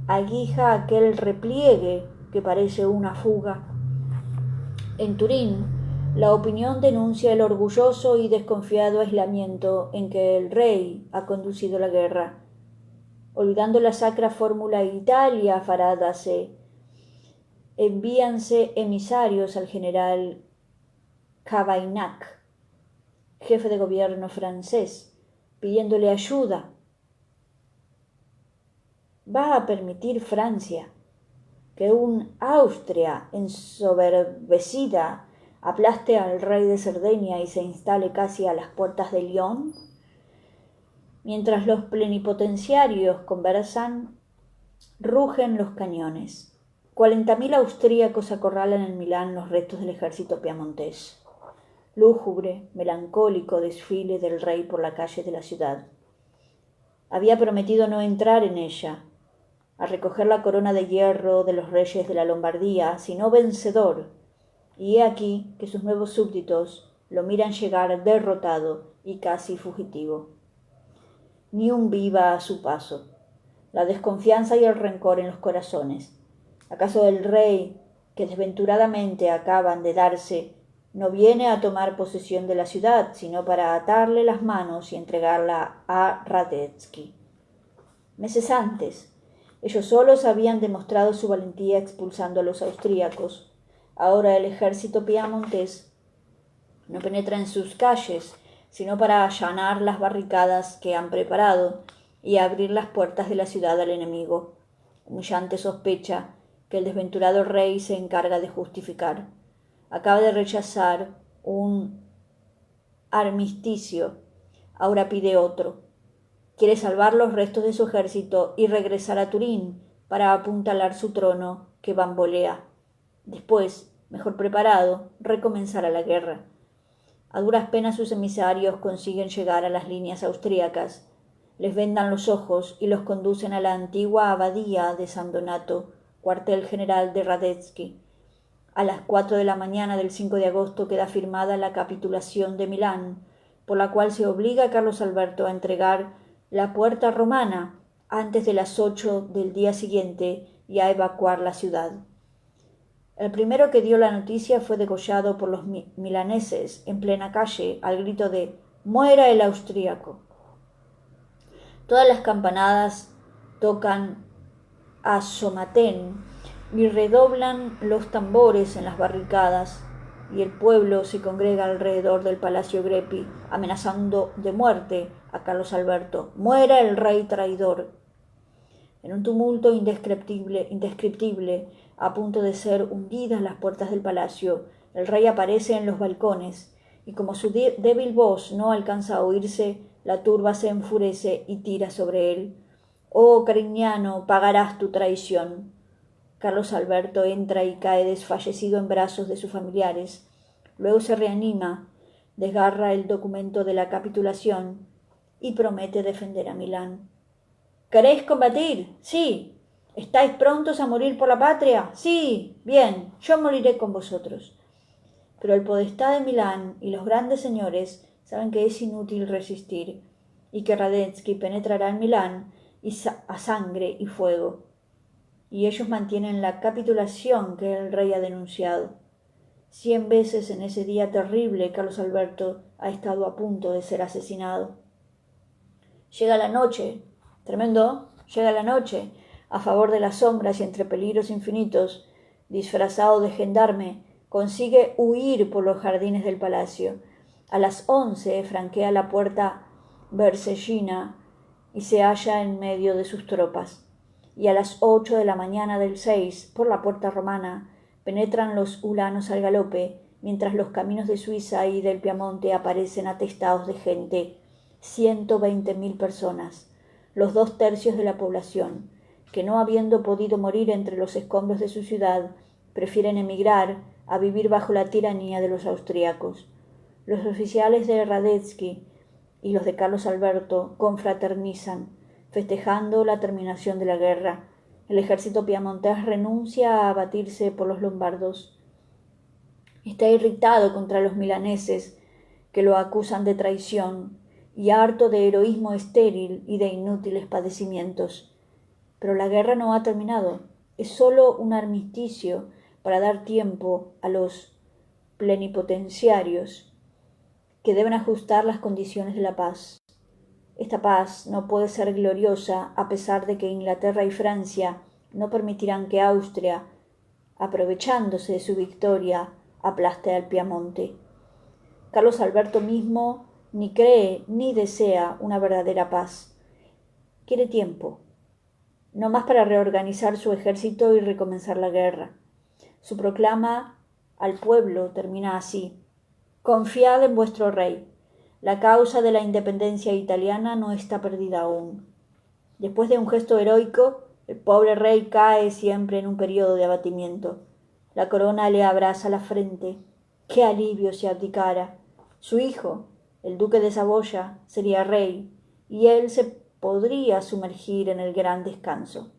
Speaker 1: aguija aquel repliegue que parece una fuga. En Turín, la opinión denuncia el orgulloso y desconfiado aislamiento en que el rey ha conducido la guerra. Olvidando la sacra fórmula Italia fará da sé, envíanse emisarios al general Cavaignac, jefe de gobierno francés, pidiéndole ayuda. ¿Va a permitir Francia que un Austria ensoberbecida aplaste al rey de Cerdeña y se instale casi a las puertas de Lyon? Mientras los plenipotenciarios conversan, rugen los cañones. 40.000 austríacos acorralan en Milán los restos del ejército piamontés. Lúgubre, melancólico desfile del rey por la calle de la ciudad. Había prometido no entrar en ella, a recoger la corona de hierro de los reyes de la Lombardía, sino vencedor, y he aquí que sus nuevos súbditos lo miran llegar derrotado y casi fugitivo. Ni un viva a su paso. La desconfianza y el rencor en los corazones. ¿Acaso el rey, que desventuradamente acaban de darse, no viene a tomar posesión de la ciudad, sino para atarle las manos y entregarla a Radetzky? Meses antes, ellos solos habían demostrado su valentía expulsando a los austríacos. Ahora el ejército piamontés no penetra en sus calles, sino para allanar las barricadas que han preparado y abrir las puertas de la ciudad al enemigo. Humillante sospecha que el desventurado rey se encarga de justificar. Acaba de rechazar un armisticio, ahora pide otro. Quiere salvar los restos de su ejército y regresar a Turín para apuntalar su trono que bambolea. Después, mejor preparado, recomenzará la guerra. A duras penas sus emisarios consiguen llegar a las líneas austríacas. Les vendan los ojos y los conducen a la antigua abadía de San Donato, cuartel general de Radetzky. A las 4 de la mañana del 5 de agosto queda firmada la capitulación de Milán, por la cual se obliga a Carlos Alberto a entregar la puerta romana antes de las 8 del día siguiente y a evacuar la ciudad. El primero que dio la noticia fue degollado por los milaneses en plena calle al grito de «¡Muera el austríaco!». Todas las campanadas tocan a somatén y redoblan los tambores en las barricadas, y el pueblo se congrega alrededor del Palacio Greppi, amenazando de muerte a Carlos Alberto. «¡Muera el rey traidor!». En un tumulto indescriptible, a punto de ser hundidas las puertas del palacio, el rey aparece en los balcones, y como su débil voz no alcanza a oírse, la turba se enfurece y tira sobre él. «Oh, Carignano, pagarás tu traición». Carlos Alberto entra y cae desfallecido en brazos de sus familiares. Luego se reanima, desgarra el documento de la capitulación y promete defender a Milán. ¿Queréis combatir? Sí. ¿Estáis prontos a morir por la patria? Sí. Bien, yo moriré con vosotros. Pero el podestá de Milán y los grandes señores saben que es inútil resistir y que Radetzky penetrará en Milán a sangre y fuego. Y ellos mantienen la capitulación que el rey ha denunciado. 100 veces en ese día terrible Carlos Alberto ha estado a punto de ser asesinado. Llega la noche, tremendo, llega la noche, a favor de las sombras y entre peligros infinitos, disfrazado de gendarme, consigue huir por los jardines del palacio. A las 11 franquea la puerta Bersellina y se halla en medio de sus tropas. Y a las 8 de la mañana del 6, por la puerta romana, penetran los ulanos al galope, mientras los caminos de Suiza y del Piamonte aparecen atestados de gente. 120.000 personas, los 2/3 de la población, que no habiendo podido morir entre los escombros de su ciudad, prefieren emigrar a vivir bajo la tiranía de los austríacos. Los oficiales de Radetzky y los de Carlos Alberto confraternizan, festejando la terminación de la guerra. El ejército piamontés renuncia a abatirse por los lombardos. Está irritado contra los milaneses, que lo acusan de traición, y harto de heroísmo estéril y de inútiles padecimientos. Pero la guerra no ha terminado. Es sólo un armisticio para dar tiempo a los plenipotenciarios que deben ajustar las condiciones de la paz. Esta paz no puede ser gloriosa a pesar de que Inglaterra y Francia no permitirán que Austria, aprovechándose de su victoria, aplaste al Piamonte. Carlos Alberto mismo ni cree ni desea una verdadera paz. Quiere tiempo, no más para reorganizar su ejército y recomenzar la guerra. Su proclama al pueblo termina así: «Confiad en vuestro rey. La causa de la independencia italiana no está perdida aún». Después de un gesto heroico, el pobre rey cae siempre en un periodo de abatimiento. La corona le abraza la frente. ¡Qué alivio si abdicara! Su hijo, el duque de Saboya, sería rey, y él se podría sumergir en el gran descanso.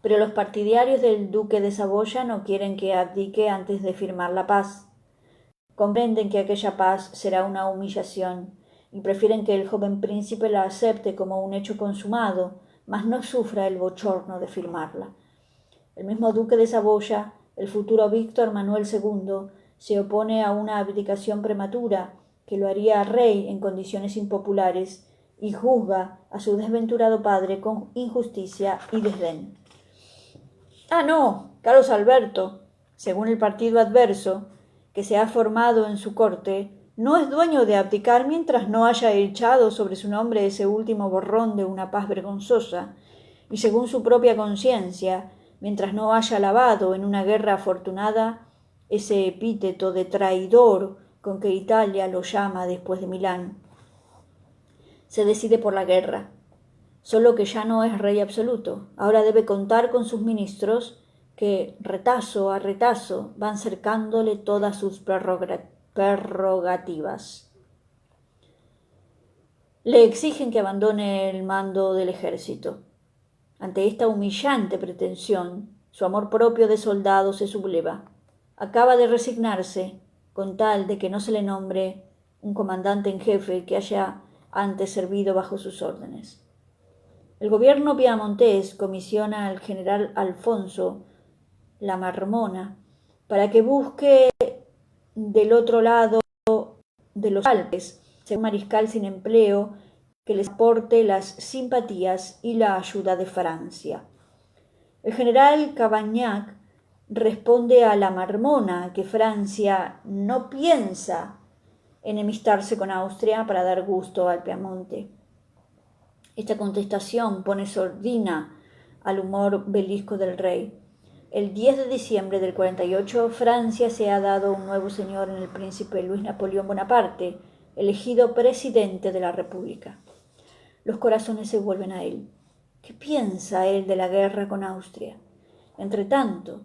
Speaker 1: Pero los partidarios del duque de Saboya no quieren que abdique antes de firmar la paz. comprenden que aquella paz será una humillación y prefieren que el joven príncipe la acepte como un hecho consumado, mas no sufra el bochorno de firmarla. El mismo duque de Saboya, el futuro Víctor Manuel II, se opone a una abdicación prematura que lo haría rey en condiciones impopulares y juzga a su desventurado padre con injusticia y desdén. Ah, no, Carlos Alberto, según el partido adverso, que se ha formado en su corte, no es dueño de abdicar mientras no haya echado sobre su nombre ese último borrón de una paz vergonzosa, y según su propia conciencia, mientras no haya lavado en una guerra afortunada ese epíteto de traidor con que Italia lo llama después de Milán. Se decide por la guerra, solo que ya no es rey absoluto. Ahora debe contar con sus ministros que, retazo a retazo, van cercándole todas sus prerrogativas. Le exigen que abandone el mando del ejército. Ante esta humillante pretensión, su amor propio de soldado se subleva. Acaba de resignarse, con tal de que no se le nombre un comandante en jefe que haya antes servido bajo sus órdenes. El gobierno piamontés comisiona al general Alfonso la Marmona para que busque del otro lado de los Alpes un mariscal sin empleo que les aporte las simpatías y la ayuda de Francia. El general Cavaignac responde a la Marmona que Francia no piensa enemistarse con Austria para dar gusto al Piamonte. Esta contestación pone sordina al humor belisco del rey. El 10 de diciembre del 48, Francia se ha dado un nuevo señor en el príncipe Luis Napoleón Bonaparte, elegido presidente de la República. Los corazones se vuelven a él. ¿Qué piensa él de la guerra con Austria? Entretanto,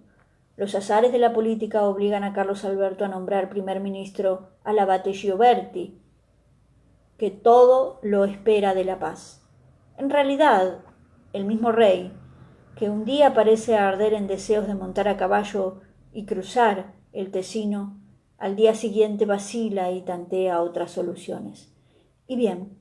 Speaker 1: los azares de la política obligan a Carlos Alberto a nombrar primer ministro al abate Gioberti, que todo lo espera de la paz. En realidad, el mismo rey, que un día parece arder en deseos de montar a caballo y cruzar el Tesino, al día siguiente vacila y tantea otras soluciones. Y bien,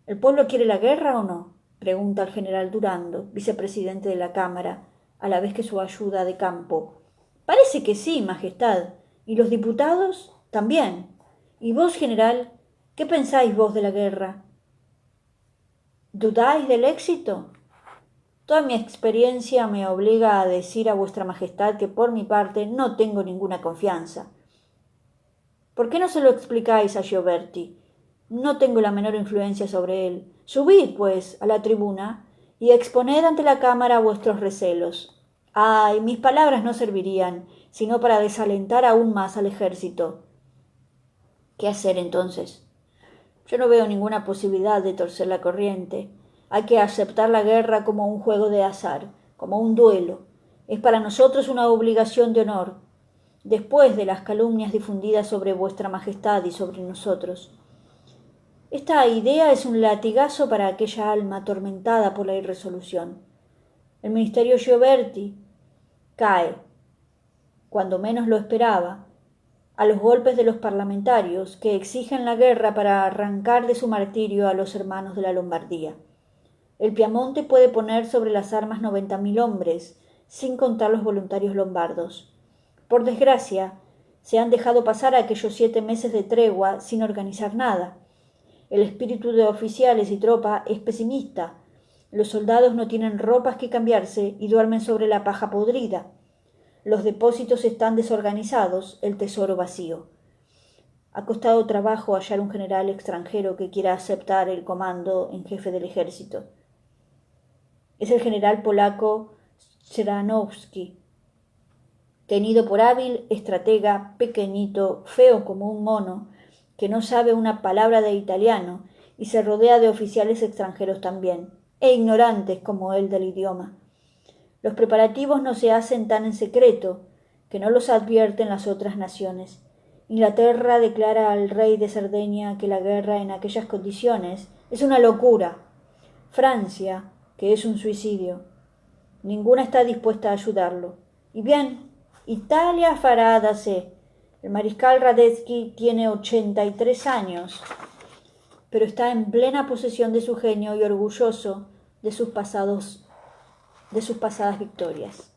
Speaker 1: ¿el pueblo quiere la guerra o no?, pregunta el general Durando, vicepresidente de la Cámara, a la vez que su ayuda de campo. Parece que sí, Majestad. ¿Y los diputados? También. ¿Y vos, general, qué pensáis vos de la guerra? ¿Dudáis del éxito? Toda mi experiencia me obliga a decir a vuestra Majestad que por mi parte no tengo ninguna confianza. ¿Por qué no se lo explicáis a Gioberti? No tengo la menor influencia sobre él. Subid, pues, a la tribuna y exponed ante la Cámara vuestros recelos. Ay, mis palabras no servirían, sino para desalentar aún más al ejército. ¿Qué hacer entonces? Yo no veo ninguna posibilidad de torcer la corriente. Hay que aceptar la guerra como un juego de azar, como un duelo. Es para nosotros una obligación de honor, después de las calumnias difundidas sobre vuestra Majestad y sobre nosotros. Esta idea es un latigazo para aquella alma atormentada por la irresolución. El ministerio Gioberti cae, cuando menos lo esperaba, a los golpes de los parlamentarios que exigen la guerra para arrancar de su martirio a los hermanos de la Lombardía. El Piamonte puede poner sobre las armas 90.000 hombres, sin contar los voluntarios lombardos. Por desgracia, se han dejado pasar aquellos 7 meses de tregua sin organizar nada. El espíritu de oficiales y tropa es pesimista. Los soldados no tienen ropas que cambiarse y duermen sobre la paja podrida. Los depósitos están desorganizados, el tesoro vacío. Ha costado trabajo hallar un general extranjero que quiera aceptar el comando en jefe del ejército. Es el general polaco Czerniawski, tenido por hábil, estratega, pequeñito, feo como un mono, que no sabe una palabra de italiano y se rodea de oficiales extranjeros también, e ignorantes como él del idioma. Los preparativos no se hacen tan en secreto que no los advierten las otras naciones. Inglaterra declara al rey de Cerdeña que la guerra en aquellas condiciones es una locura. Francia, que es un suicidio. Ninguna está dispuesta a ayudarlo. Y bien, Italia fará da sé. El mariscal Radetzky tiene 83 años, pero está en plena posesión de su genio y orgulloso de sus pasadas victorias.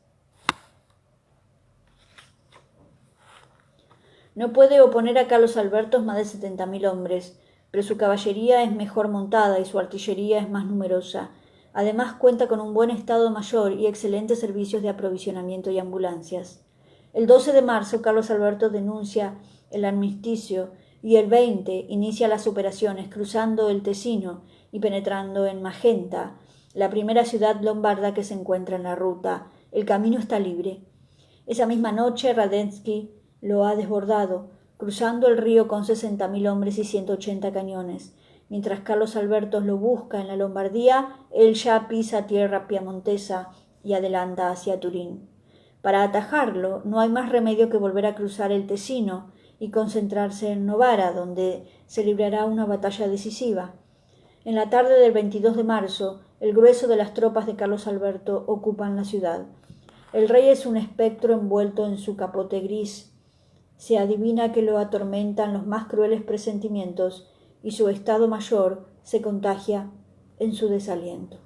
Speaker 1: No puede oponer a Carlos Alberto más de 70.000 hombres, pero su caballería es mejor montada y su artillería es más numerosa. Además cuenta con un buen estado mayor y excelentes servicios de aprovisionamiento y ambulancias. El 12 de marzo Carlos Alberto denuncia el armisticio y el 20 inicia las operaciones cruzando el Tesino y penetrando en Magenta, la primera ciudad lombarda que se encuentra en la ruta. El camino está libre. Esa misma noche Radetzky lo ha desbordado, cruzando el río con 60.000 hombres y 180 cañones. Mientras Carlos Alberto lo busca en la Lombardía, él ya pisa tierra piamontesa y adelanta hacia Turín. Para atajarlo no hay más remedio que volver a cruzar el Tesino y concentrarse en Novara, donde se librará una batalla decisiva. En la tarde del 22 de marzo, el grueso de las tropas de Carlos Alberto ocupan la ciudad. El rey es un espectro envuelto en su capote gris. Se adivina que lo atormentan los más crueles presentimientos y su estado mayor se contagia en su desaliento.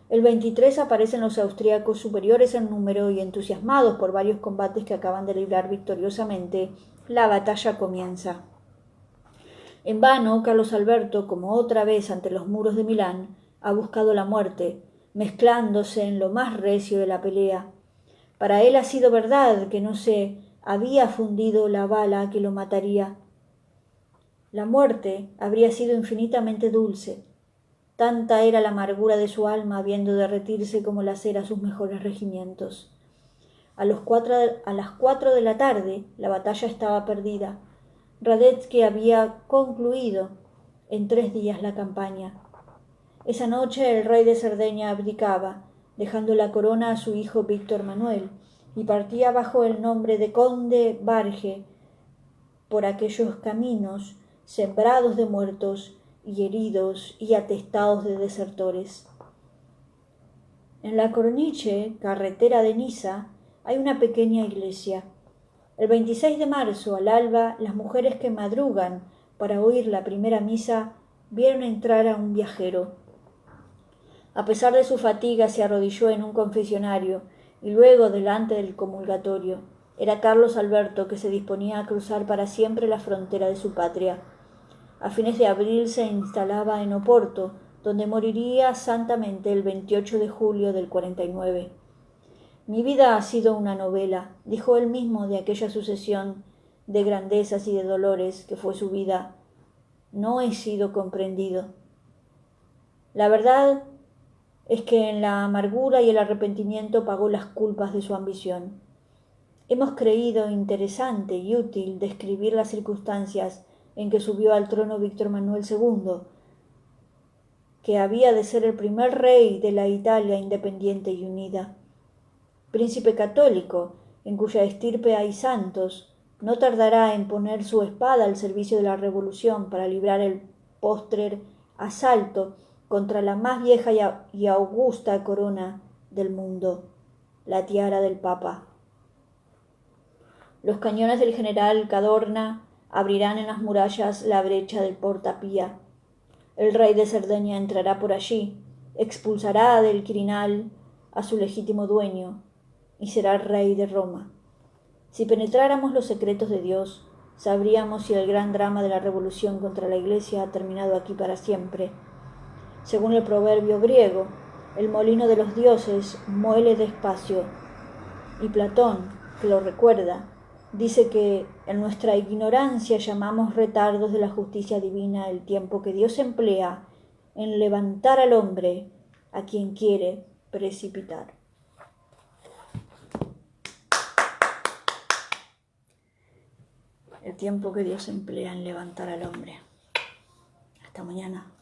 Speaker 1: El 23 aparecen los austríacos superiores en número y entusiasmados por varios combates que acaban de librar victoriosamente. La batalla comienza. En vano, Carlos Alberto, como otra vez ante los muros de Milán, ha buscado la muerte, mezclándose en lo más recio de la pelea. Para él ha sido verdad que no se había fundido la bala que lo mataría. La muerte habría sido infinitamente dulce. Tanta era la amargura de su alma viendo derretirse como la cera sus mejores regimientos. A las 4 de la tarde la batalla estaba perdida. Radetzky había concluido en 3 días la campaña. Esa noche el rey de Cerdeña abdicaba, dejando la corona a su hijo Víctor Manuel, y partía bajo el nombre de conde Barge por aquellos caminos sembrados de muertos y heridos y atestados de desertores. En la Corniche, carretera de Niza, hay una pequeña iglesia. El 26 de marzo, al alba, las mujeres que madrugan para oír la primera misa vieron entrar a un viajero. A pesar de su fatiga, se arrodilló en un confesionario y luego delante del comulgatorio. Era Carlos Alberto, que se disponía a cruzar para siempre la frontera de su patria. A fines de abril se instalaba en Oporto, donde moriría santamente el 28 de julio del 49. Mi vida ha sido una novela, dijo él mismo de aquella sucesión de grandezas y de dolores que fue su vida. No he sido comprendido. La verdad es que en la amargura y el arrepentimiento pagó las culpas de su ambición. Hemos creído interesante y útil describir las circunstancias en que subió al trono Víctor Manuel II, que había de ser el primer rey de la Italia independiente y unida. Príncipe católico, en cuya estirpe hay santos, no tardará en poner su espada al servicio de la revolución para librar el postrer asalto contra la más vieja y augusta corona del mundo, la tiara del Papa. Los cañones del general Cadorna abrirán en las murallas la brecha del Porta Pía. El rey de Cerdeña entrará por allí, expulsará del Quirinal a su legítimo dueño y será rey de Roma. Si penetráramos los secretos de Dios, sabríamos si el gran drama de la revolución contra la Iglesia ha terminado aquí para siempre. Según el proverbio griego, el molino de los dioses muele despacio, y Platón, que lo recuerda, dice que en nuestra ignorancia llamamos retardos de la justicia divina el tiempo que Dios emplea en levantar al hombre a quien quiere precipitar. El tiempo que Dios emplea en levantar al hombre. Hasta mañana.